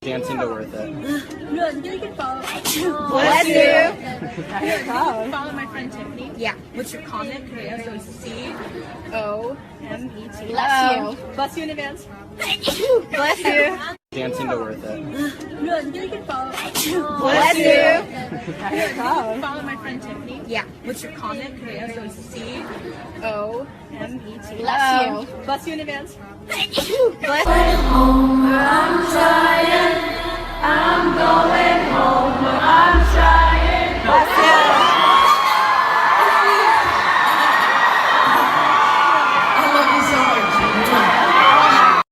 Dancing to Worth It. Good. You can follow. Bless you. Here, you can follow my friend Tiffany. Yeah. What's your comment? Okay, so COMET. Bless you. Bless you in advance. Bless you. Dancing to Worth It. Good. You can follow. Bless you. Here, you can follow my friend Tiffany. Yeah. What's your comment? Okay, so COMET. Bless you. Bless you in advance. Bless you. I'm trying, I'm going